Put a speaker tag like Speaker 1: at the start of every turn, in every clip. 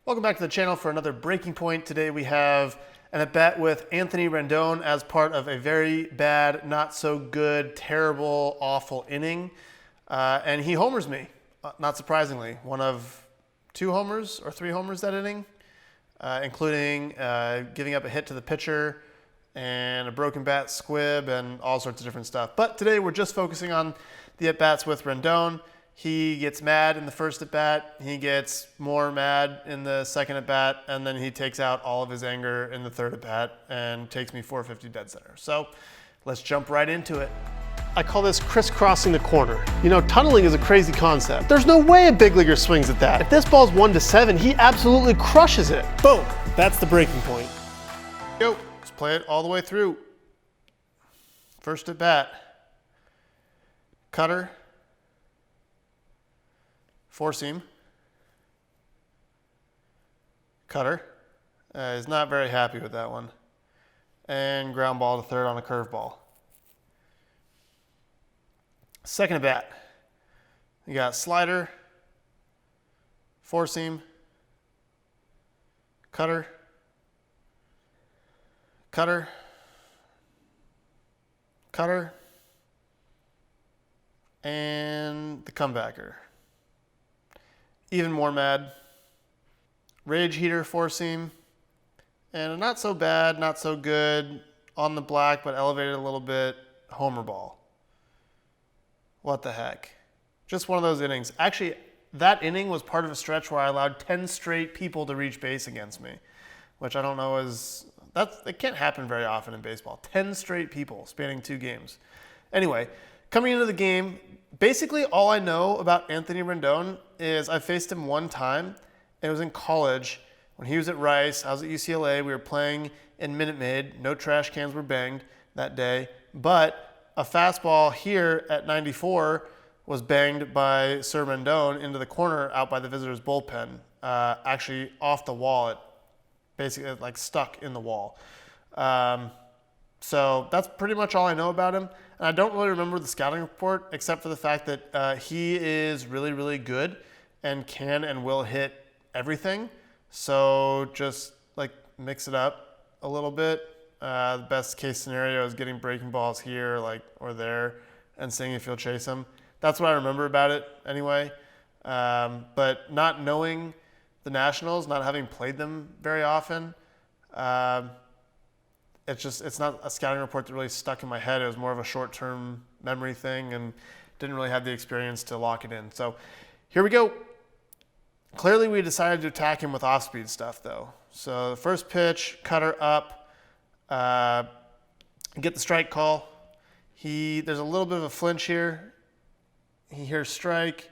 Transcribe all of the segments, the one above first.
Speaker 1: Welcome back to the channel for another Breaking Point. Today we have an at-bat with Anthony Rendon as part of a very bad, not so good, terrible, awful inning. And he homers me, not surprisingly. One of 2 homers or 3 homers that inning, including giving up a hit to the pitcher and a broken bat squib and all sorts of different stuff. But today we're just focusing on the at-bats with Rendon. He gets mad in the first at-bat, he gets more mad in the second at-bat, and then he takes out all of his anger in the third at-bat and takes me 450 dead center. So let's jump right into it.
Speaker 2: I call this crisscrossing the corner. You know, tunneling is a crazy concept. There's no way a big leaguer swings at that. If this ball's 1-7, he absolutely crushes it. Boom, that's the breaking point.
Speaker 1: Go, let's play it all the way through. First at-bat, cutter, four seam, cutter. He's not very happy with that one. And ground ball to third on a curveball. Second at bat, you got slider, four seam, cutter, cutter, cutter, and the comebacker. Even more mad. Rage heater, four seam, and a not so bad, not so good, on the black but elevated a little bit, homer ball. What the heck? Just one of those innings. Actually, that inning was part of a stretch where I allowed 10 straight people to reach base against me, which I don't know is, it can't happen very often in baseball. 10 straight people spanning 2 games. Anyway, coming into the game, basically all I know about Anthony Rendon is I faced him one time, and it was in college when he was at Rice. I was at UCLA. We were playing in Minute Maid. No trash cans were banged that day, but a fastball here at 94 was banged by Sir Rendon into the corner out by the visitors' bullpen, actually off the wall. It basically like stuck in the wall. So that's pretty much all I know about him. And I don't really remember the scouting report except for the fact that he is really, really good and can and will hit everything. So just like mix it up a little bit. The best case scenario is getting breaking balls here or there and seeing if you'll chase them. That's what I remember about it anyway. But not knowing the Nationals, not having played them very often, it's not a scouting report that really stuck in my head. It was more of a short-term memory thing and didn't really have the experience to lock it in. So here we go. Clearly we decided to attack him with off-speed stuff though. So the first pitch, cutter up, get the strike call. There's a little bit of a flinch here. He hears strike,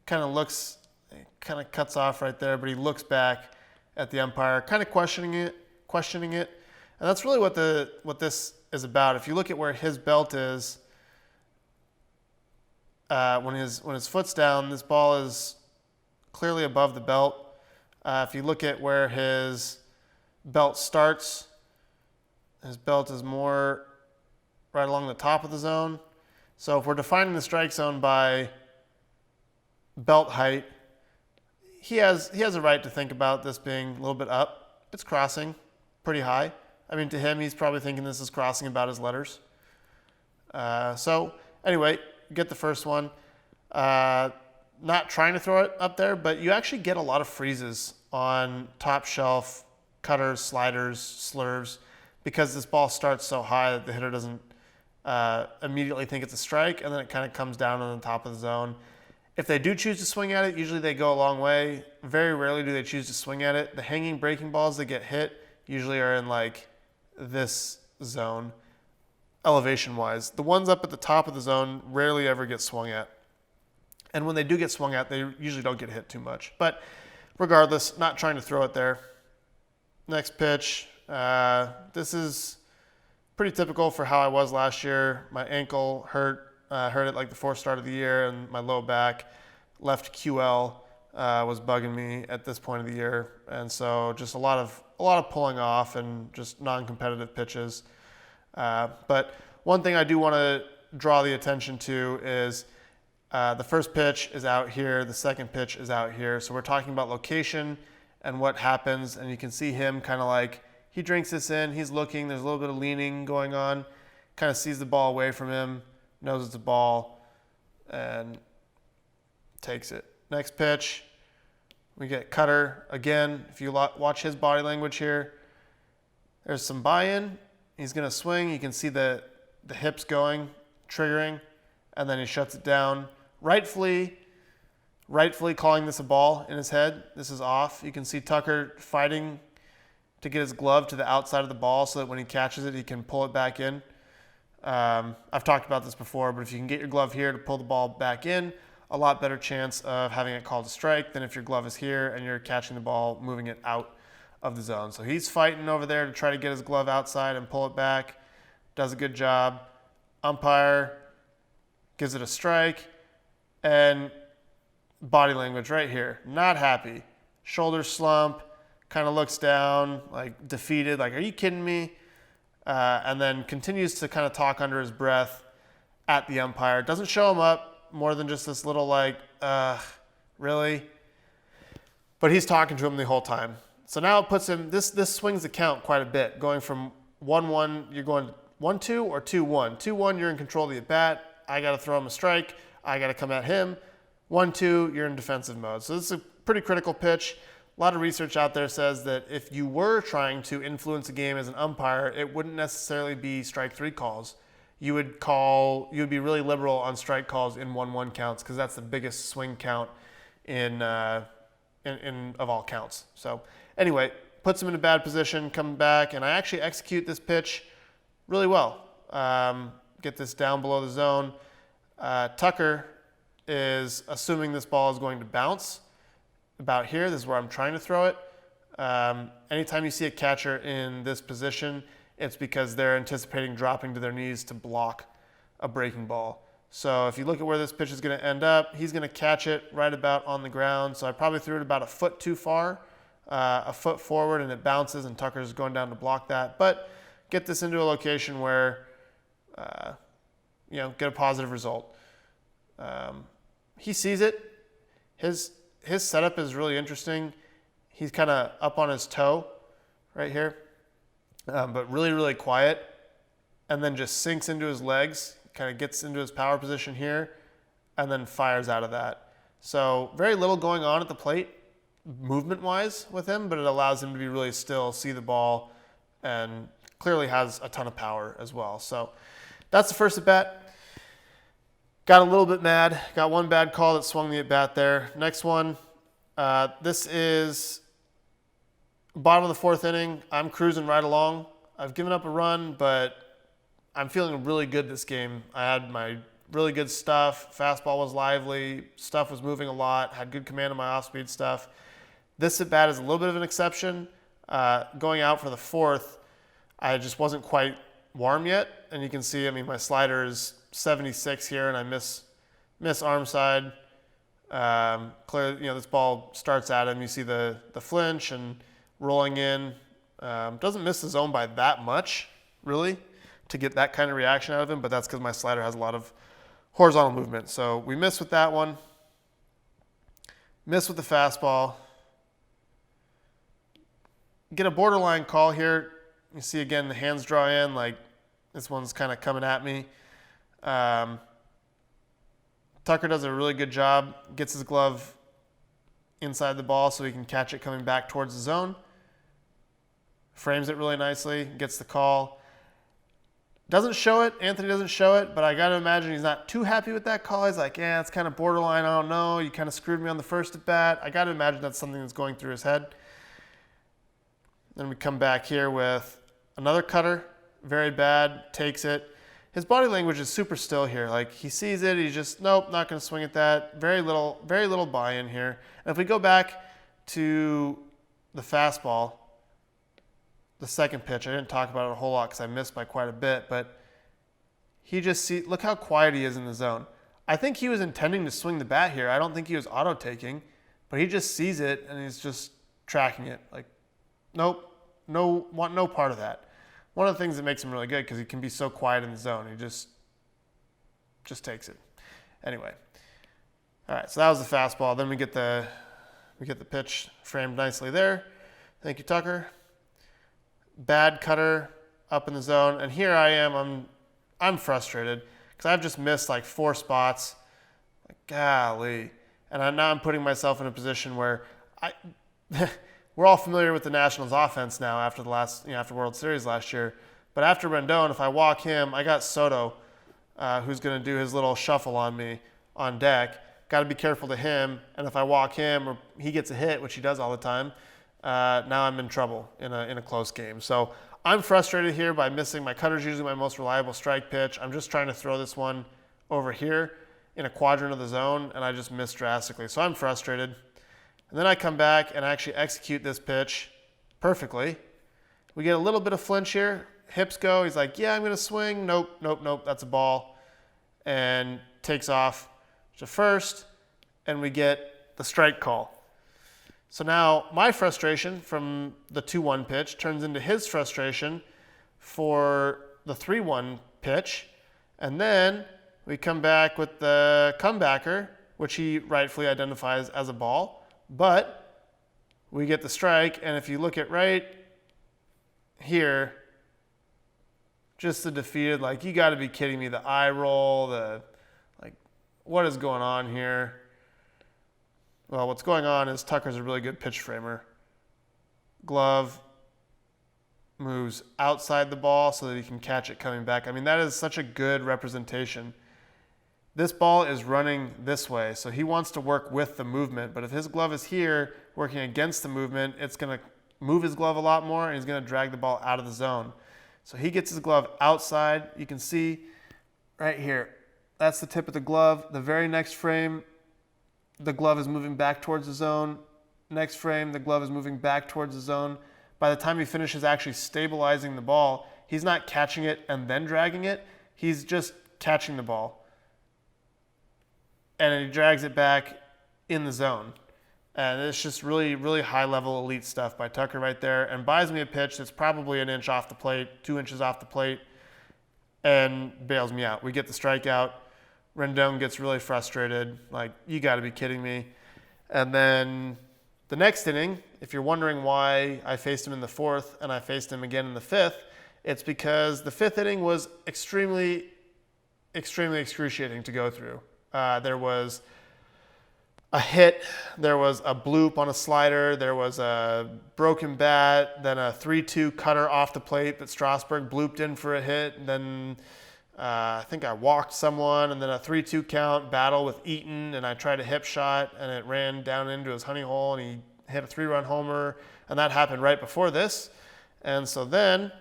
Speaker 1: kind of cuts off right there, but he looks back at the umpire, kind of questioning it. And that's really what this is about. If you look at where his belt is, when his foot's down, this ball is clearly above the belt. If you look at where his belt starts, his belt is more right along the top of the zone. So if we're defining the strike zone by belt height, he has a right to think about this being a little bit up. It's crossing pretty high. I mean, to him, he's probably thinking this is crossing about his letters. So anyway, get the first one. Not trying to throw it up there, but you actually get a lot of freezes on top shelf cutters, sliders, slurves, because this ball starts so high that the hitter doesn't immediately think it's a strike, and then it kind of comes down on the top of the zone. If they do choose to swing at it, usually they go a long way. Very rarely do they choose to swing at it. The hanging breaking balls that get hit usually are in like this zone, elevation-wise. The ones up at the top of the zone rarely ever get swung at. And when they do get swung at, they usually don't get hit too much. But regardless, not trying to throw it there. Next pitch. This is pretty typical for how I was last year. My ankle hurt it like the 4th start of the year, and my low back, left QL, was bugging me at this point of the year. And so just a lot of pulling off and just non-competitive pitches. But one thing I do want to draw the attention to is The first pitch is out here. The second pitch is out here. So we're talking about location and what happens. And you can see him kind of like, he drinks this in. He's looking. There's a little bit of leaning going on. Kind of sees the ball away from him, knows it's a ball, and takes it. Next pitch, we get cutter. Again, if you watch his body language here, there's some buy-in. He's going to swing. You can see the hips going, triggering, and then he shuts it down. Rightfully calling this a ball in his head. This is off. You can see Tucker fighting to get his glove to the outside of the ball so that when he catches it, he can pull it back in. I've talked about this before, but if you can get your glove here to pull the ball back in, a lot better chance of having it called a strike than if your glove is here and you're catching the ball, moving it out of the zone. So he's fighting over there to try to get his glove outside and pull it back. Does a good job. Umpire gives it a strike, and body language right here, not happy. Shoulders slump, kind of looks down, like defeated, like, are you kidding me? And then continues to kind of talk under his breath at the umpire. Doesn't show him up more than just this little like, really? But he's talking to him the whole time. So now it puts him, this swings the count quite a bit, going from 1-1, you're going 1-2 or 2-1. 2-1, you're in control of the at-bat. I got to throw him a strike. I got to come at him. 1-2, you're in defensive mode. So this is a pretty critical pitch. A lot of research out there says that if you were trying to influence a game as an umpire, it wouldn't necessarily be strike three calls. You would be really liberal on strike calls in 1-1 counts because that's the biggest swing count in of all counts. So anyway, puts him in a bad position, come back, and I actually execute this pitch really well. Get this down below the zone. Tucker is assuming this ball is going to bounce about here. This is where I'm trying to throw it. Anytime you see a catcher in this position, it's because they're anticipating dropping to their knees to block a breaking ball. So if you look at where this pitch is going to end up, he's going to catch it right about on the ground. So I probably threw it about a foot too far, a foot forward, and it bounces, and Tucker's going down to block that. But get this into a location where, get a positive result. He sees it. His setup is really interesting. He's kind of up on his toe right here, but really, really quiet, and then just sinks into his legs, kind of gets into his power position here, and then fires out of that. So very little going on at the plate movement-wise with him, but it allows him to be really still, see the ball, and clearly has a ton of power as well. So that's the first at-bat. Got a little bit mad. Got one bad call that swung the at-bat there. Next one, this is bottom of the fourth inning. I'm cruising right along. I've given up a run, but I'm feeling really good this game. I had my really good stuff. Fastball was lively. Stuff was moving a lot. Had good command of my off-speed stuff. This at-bat is a little bit of an exception. Going out for the fourth, I just wasn't quite warm yet. And you can see, my slider is 76 here, and I miss arm side. Clearly, this ball starts at him. You see the flinch and rolling in. Doesn't miss the zone by that much, really, to get that kind of reaction out of him, but that's because my slider has a lot of horizontal movement. So we miss with that one. Miss with the fastball. Get a borderline call here. You see, again, the hands draw in, like this one's kind of coming at me. Tucker does a really good job, gets his glove inside the ball so he can catch it coming back towards the zone. Frames it really nicely, gets the call. Doesn't show it, Anthony doesn't show it, but I got to imagine he's not too happy with that call. He's like, yeah, it's kind of borderline, I don't know. You kind of screwed me on the first at bat. I got to imagine that's something that's going through his head. Then we come back here with another cutter, very bad, takes it. His body language is super still here. Like, he sees it, he's just, nope, not going to swing at that. Very little buy-in here. And if we go back to the fastball, the second pitch, I didn't talk about it a whole lot because I missed by quite a bit, but look how quiet he is in the zone. I think he was intending to swing the bat here. I don't think he was auto-taking, but he just sees it and he's just tracking it. Like, nope, want no part of that. One of the things that makes him really good because he can be so quiet in the zone. He just takes it. Anyway, All right, so that was the fastball. Then we get the pitch framed nicely there. Thank you, Tucker. Bad cutter up in the zone, and here I am. I'm frustrated because I've just missed like 4 spots. Like, golly, and now I'm putting myself in a position where we're all familiar with the Nationals offense now after after World Series last year. But after Rendon, if I walk him, I got Soto, who's going to do his little shuffle on me on deck. Got to be careful to him, and if I walk him or he gets a hit, which he does all the time, now I'm in trouble in a close game. So I'm frustrated here by missing. My cutter's usually my most reliable strike pitch. I'm just trying to throw this one over here in a quadrant of the zone, and I just missed drastically. So I'm frustrated. And then I come back and actually execute this pitch perfectly. We get a little bit of flinch here. Hips go. He's like, yeah, I'm going to swing. Nope, nope, nope. That's a ball. And takes off to first, and we get the strike call. So now my frustration from the 2-1 pitch turns into his frustration for the 3-1 pitch. And then we come back with the comebacker, which he rightfully identifies as a ball. But we get the strike, and if you look at right here, just the defeated, like, you got to be kidding me. The eye roll, what is going on here? Well, what's going on is Tucker's a really good pitch framer. Glove moves outside the ball so that he can catch it coming back. I mean, that is such a good representation. This ball is running this way, so he wants to work with the movement. But if his glove is here working against the movement, it's going to move his glove a lot more, and he's going to drag the ball out of the zone. So he gets his glove outside. You can see right here. That's the tip of the glove. The very next frame, the glove is moving back towards the zone. Next frame, the glove is moving back towards the zone. By the time he finishes actually stabilizing the ball, he's not catching it and then dragging it. He's just catching the ball. And he drags it back in the zone. And it's just really, really high-level elite stuff by Tucker right there, and buys me a pitch that's probably an inch off the plate, 2 inches off the plate, and bails me out. We get the strikeout. Rendon gets really frustrated, like, you got to be kidding me. And then the next inning, if you're wondering why I faced him in the 4th and I faced him again in the 5th, it's because the 5th inning was extremely, extremely excruciating to go through. There was a hit, there was a bloop on a slider, there was a broken bat, then a 3-2 cutter off the plate that Strasburg blooped in for a hit, then I think I walked someone, and then a 3-2 count battle with Eaton, and I tried a hip shot, and it ran down into his honey hole, and he hit a 3-run homer, and that happened right before this. And so then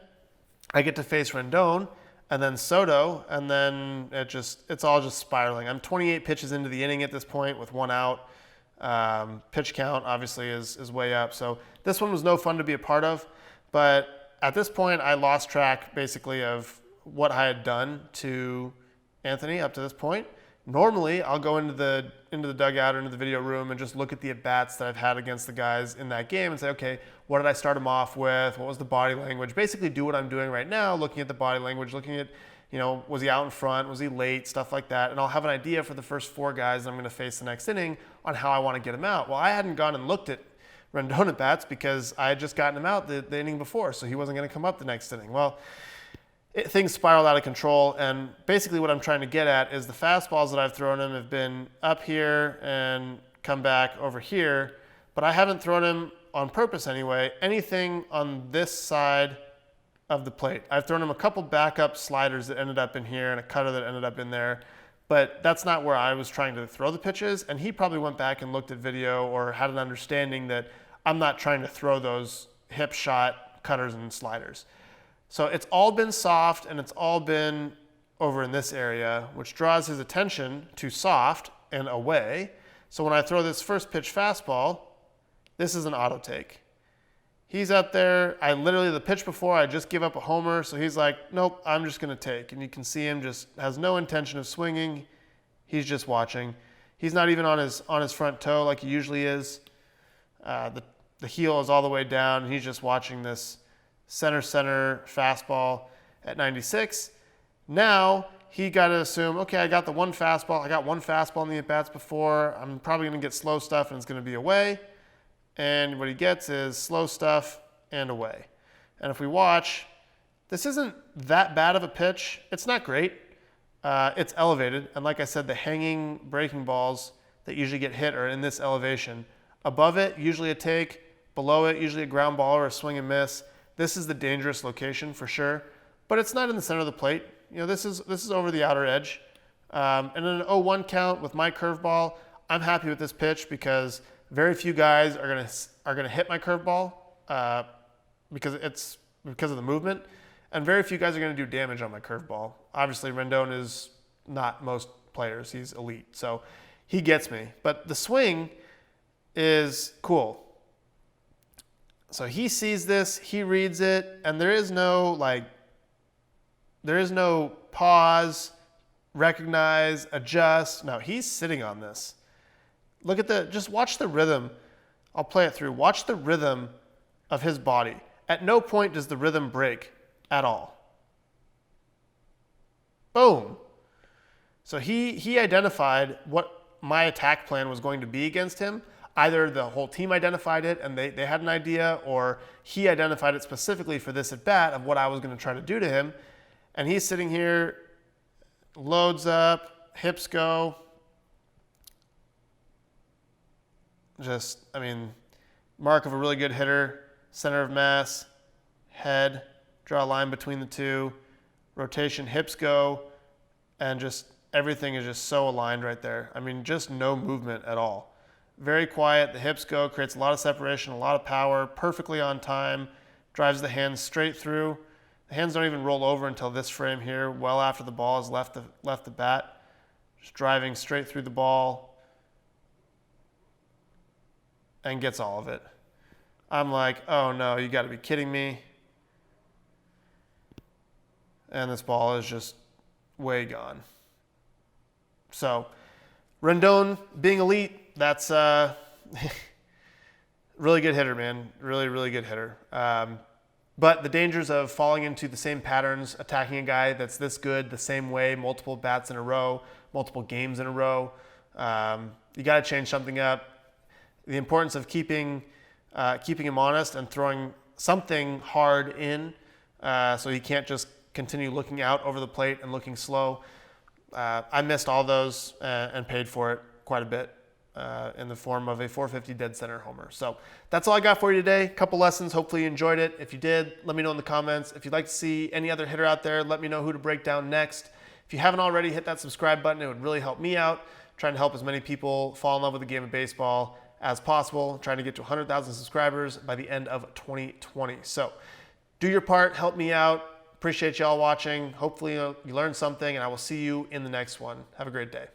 Speaker 1: I get to face Rendon, and then Soto, and then it's all just spiraling. I'm 28 pitches into the inning at this point with 1 out. Pitch count obviously is way up. So this one was no fun to be a part of, but at this point I lost track basically of what I had done to Anthony up to this point. Normally I'll go into the dugout or into the video room and just look at the at-bats that I've had against the guys in that game and say, okay, what did I start them off with? What was the body language? Basically do what I'm doing right now, looking at the body language, looking at, was he out in front? Was he late? Stuff like that. And I'll have an idea for the first 4 guys that I'm going to face the next inning on how I want to get them out. Well, I hadn't gone and looked at Rendon at-bats because I had just gotten him out the inning before, so he wasn't going to come up the next inning. Well, things spiraled out of control, and basically what I'm trying to get at is the fastballs that I've thrown him have been up here and come back over here, but I haven't thrown him on purpose anyway, anything on this side of the plate. I've thrown him a couple backup sliders that ended up in here and a cutter that ended up in there, but that's not where I was trying to throw the pitches, and he probably went back and looked at video or had an understanding that I'm not trying to throw those hip shot cutters and sliders. So it's all been soft, and it's all been over in this area, which draws his attention to soft and away. So when I throw this first pitch fastball, this is an auto take. He's up there. The pitch before, I just give up a homer. So he's like, nope, I'm just going to take. And you can see him just has no intention of swinging. He's just watching. He's not even on his front toe like he usually is. The heel is all the way down, and he's just watching this center fastball at 96. Now he got to assume, okay, I got the one fastball. I got one fastball in the at-bats before. I'm probably going to get slow stuff and it's going to be away. And what he gets is slow stuff and away. And if we watch, this isn't that bad of a pitch. It's not great. It's elevated. And like I said, the hanging breaking balls that usually get hit are in this elevation. Above it, usually a take. Below it, usually a ground ball or a swing and miss. This is the dangerous location for sure. But it's not in the center of the plate. You know, this is over the outer edge. And in an 0-1 count with my curveball, I'm happy with this pitch because very few guys are gonna hit my curveball because of the movement, and very few guys are gonna do damage on my curveball. Obviously, Rendon is not most players; he's elite, so he gets me. But the swing is cool. So he sees this, he reads it, and there is no pause, recognize, adjust. No, he's sitting on this. Look at just watch the rhythm. I'll play it through. Watch the rhythm of his body. At no point does the rhythm break at all. Boom. So he identified what my attack plan was going to be against him. Either the whole team identified it and they had an idea, or he identified it specifically for this at-bat of what I was going to try to do to him. And he's sitting here, loads up, hips go. Mark of a really good hitter, center of mass, head, draw a line between the two, rotation, hips go, and just everything is just so aligned right there. Just no movement at all. Very quiet, the hips go, creates a lot of separation, a lot of power, perfectly on time, drives the hands straight through. The hands don't even roll over until this frame here, well after the ball has left the bat. Just driving straight through the ball and gets all of it. I'm like, oh no, you gotta be kidding me. And this ball is just way gone. So, Rendon being elite, that's really good hitter, man. Really, really good hitter. But the dangers of falling into the same patterns, attacking a guy that's this good the same way, multiple bats in a row, multiple games in a row, you got to change something up. The importance of keeping him honest and throwing something hard in so he can't just continue looking out over the plate and looking slow. I missed all those and paid for it quite a bit in the form of a 450 dead center homer. So that's all I got for you today. A couple lessons. Hopefully you enjoyed it. If you did, let me know in the comments. If you'd like to see any other hitter out there, let me know who to break down next. If you haven't already, hit that subscribe button. It would really help me out. Trying to help as many people fall in love with the game of baseball as possible. Trying to get to 100,000 subscribers by the end of 2020. So do your part. Help me out. Appreciate y'all watching. Hopefully you learned something, and I will see you in the next one. Have a great day.